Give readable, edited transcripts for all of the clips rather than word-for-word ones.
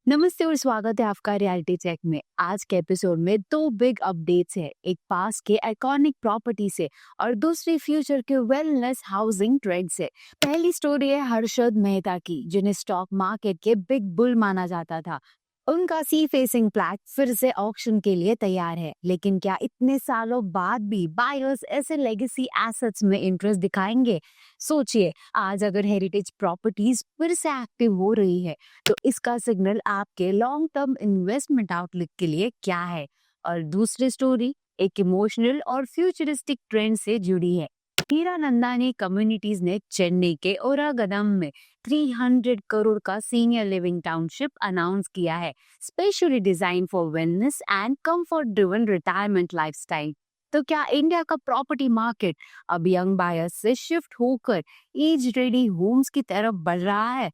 नमस्ते और स्वागत है आपका रियलिटी चेक में। आज के एपिसोड में दो बिग अपडेट्स है, एक पास के आइकॉनिक प्रॉपर्टी से और दूसरी फ्यूचर के वेलनेस हाउसिंग ट्रेंड से। पहली स्टोरी है हर्षद मेहता की, जिन्हें स्टॉक मार्केट के बिग बुल माना जाता था। उनका सी फेसिंग फ्लैट फिर से ऑक्शन के लिए तैयार है, लेकिन क्या इतने सालों बाद भी बायर्स ऐसे लेगेसी एसेट्स में इंटरेस्ट दिखाएंगे? सोचिए, आज अगर हेरिटेज प्रॉपर्टीज फिर से एक्टिव हो रही है तो इसका सिग्नल आपके लॉन्ग टर्म इन्वेस्टमेंट आउटलुक के लिए क्या है? और दूसरी स्टोरी एक इमोशनल और फ्यूचरिस्टिक ट्रेंड से जुड़ी है। हीरानंदानी कम्युनिटीज ने चेन्नई के ओरागदम में 300 करोड़ का सीनियर लिविंग टाउनशिप अनाउंस किया है, specially design for wellness and comfort driven retirement lifestyle. तो क्या इंडिया का प्रॉपर्टी मार्केट अब यंग बायर्स से शिफ्ट होकर एज रेडी होम्स की तरफ बढ़ रहा है?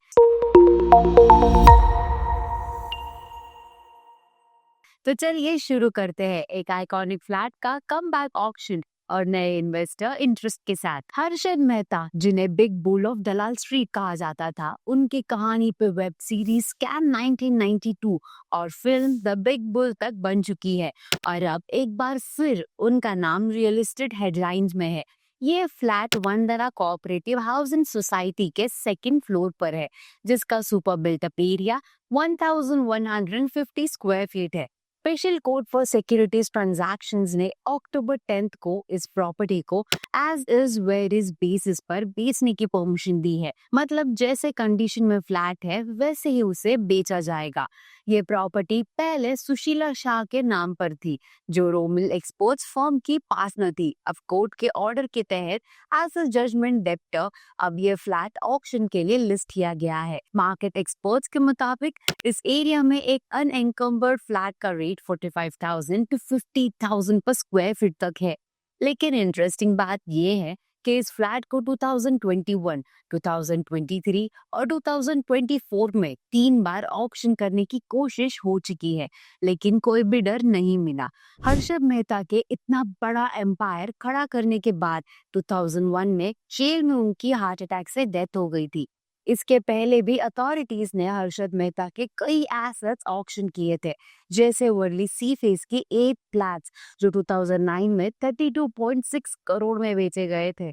तो चलिए शुरू करते हैं एक आइकॉनिक फ्लैट का कमबैक ऑक्शन और नए इन्वेस्टर इंटरेस्ट के साथ। हर्षद मेहता, जिन्हें big bull of Dalal street कहा जाता था, उनकी कहानी पे वेब सीरीज स्कैम 1992 और फिल्म द बिग बुल तक बन चुकी है और अब एक बार फिर उनका नाम रियल एस्टेट हेडलाइंस में है। ये flat Vandana cooperative housing society के सेकंड फ्लोर पर है, जिसका super built up area 1150 square feet है। Special court for securities transactions ने अक्टूबर 10 को इस प्रॉपर्टी को as is where is basis पर बेचने की परमिशन दी है। मतलब जैसे कंडीशन में फ्लैट है वैसे ही उसे बेचा जाएगा। ये प्रॉपर्टी पहले सुशीला शाह के नाम पर थी, जो रोमिल एक्सपोर्ट्स फर्म की पार्टनर थी। अब कोर्ट के ऑर्डर के तहत एज अ जजमेंट डेप्टर अब ये फ्लैट ऑक्शन के लिए लिस्ट किया गया है। मार्केट एक्सपर्ट्स के मुताबिक इस एरिया में एक अनएंकम्बर्ड फ्लैट का रेट 45,000 to 50,000 पर स्क्वायर फीट तक है। लेकिन इंटरेस्टिंग बात यह है कि इस फ्लैट को 2021, 2023 और 2024 में 3 बार ऑक्शन करने की कोशिश हो चुकी है, लेकिन कोई बिडर नहीं मिला। हर्षद मेहता के इतना बड़ा एम्पायर खड़ा करने के बाद 2001 में जेल में उनकी हार्ट अटैक से डेथ हो गई थी। इसके पहले भी अथॉरिटीज ने हर्षद मेहता के कई एसेट्स ऑक्शन किए थे, जैसे वर्ली सी फेस की 8 फ्लैट्स जो 2009 में 32.6 करोड़ में बेचे गए थे।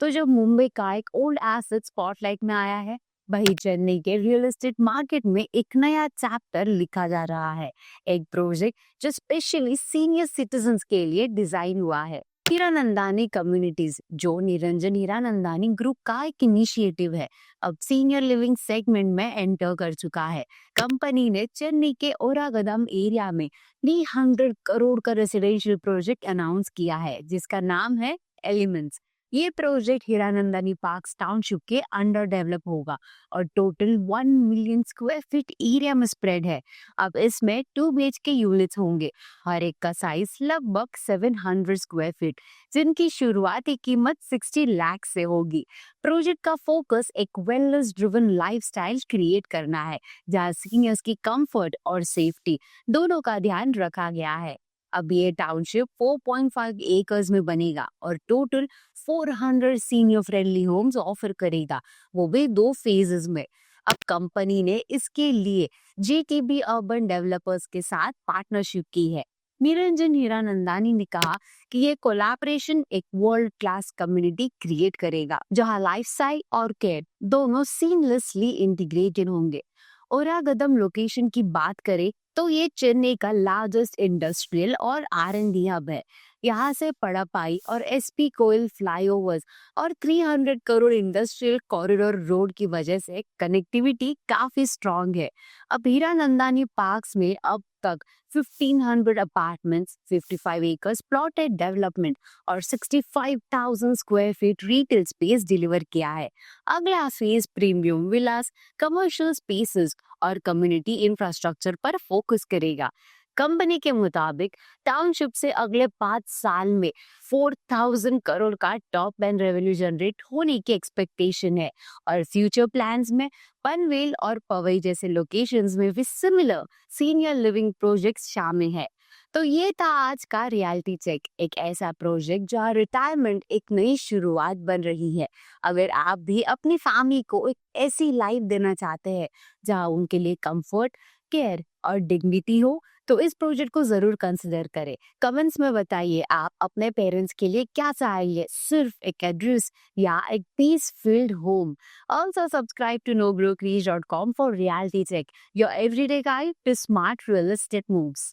तो जब मुंबई का एक ओल्ड एसेट स्पॉटलाइट में आया है, वही चेन्नई के रियल एस्टेट मार्केट में एक नया चैप्टर लिखा जा रहा है। एक प्रोजेक्ट जो स्पेशली सीनियर सिटीजन्स के लिए डिजाइन हुआ है। हीरानंदानी कम्युनिटीज, जो निरंजन हीरानंदानी ग्रुप का एक इनिशिएटिव है, अब सीनियर लिविंग सेगमेंट में एंटर कर चुका है। कंपनी ने चेन्नई के ओरागदम एरिया में 300 करोड़ का रेसिडेंशियल प्रोजेक्ट अनाउंस किया है, जिसका नाम है एलिमेंट्स। ये प्रोजेक्ट हीरानंदानी पार्क टाउनशिप के अंडर डेवलप होगा और total 1 million square feet area में स्प्रेड है। अब इसमें 2 BHK यूनिट्स होंगे, हर एक का साइज लगभग 700 स्क्वायर फीट, जिनकी शुरुआती कीमत 60 लाख से होगी। प्रोजेक्ट का फोकस एक वेलनेस ड्रिवन लाइफस्टाइल क्रिएट करना है, जहां सीनियर्स की कंफर्ट और सेफ्टी दोनों का ध्यान रखा गया है। अब ये टाउनशिप 4.5 एकर्स में बनेगा और total 400 senior friendly homes offer करेगा, वो भी 2 फेजेस में। अब कंपनी ने इसके लिए JTB अर्बन डेवलपर्स के साथ पार्टनरशिप की है। निरंजन हीरानंदानी ने कहा कि ये कोलैबोरेशन एक वर्ल्ड क्लास कम्युनिटी क्रिएट करेगा, जहां लाइफस्टाइल और केयर दोनों सीमलेसली इंटीग्रेटेड होंगे। ओरागदम लोकेशन की बात करें तो ये चेन्नई का लार्जेस्ट इंडस्ट्रियल और R&D हब है। यहाँ से पड़ापाई और SP कोयल फ्लाईओवर्स और 300 करोड़ इंडस्ट्रियल कॉरिडोर रोड की वजह से कनेक्टिविटी काफी स्ट्रांग है। अब हीरानंदानी पार्क्स में अब तक 1500 अपार्टमेंट्स, 55 एकर्स प्लॉटेड डेवलपमेंट और 65,000 square feet retail space deliver किया है। अगला फेज प्रीमियम विलास, कमर्शियल स्पेसेस और कम्युनिटी इंफ्रास्ट्रक्चर पर फोकस करेगा। कंपनी के मुताबिक टाउनशिप से अगले 5 साल में 4,000 करोड़ का टॉप लाइन रेवेन्यू जनरेट होने की एक्सपेक्टेशन है और फ्यूचर प्लान्स में पनवेल और पवई जैसे लोकेशंस में भी सिमिलर सीनियर लिविंग प्रोजेक्ट्स शामिल है। तो ये था आज का रियलिटी चेक, एक ऐसा प्रोजेक्ट जहाँ रिटायरमेंट एक नई शुरुआत बन रही है। अगर आप भी अपनी फैमिली को एक ऐसी लाइफ देना चाहते हैं जहाँ उनके लिए कंफर्ट, केयर और डिग्निटी हो तो इस प्रोजेक्ट को जरूर कंसिडर करें। कमेंट्स में बताइए आप अपने पेरेंट्स के लिए क्या चाहिए, सिर्फ एक एड्रेस या एक peace filled home. Also subscribe to nobrokreach.com for reality check, your everyday guide to smart real estate moves.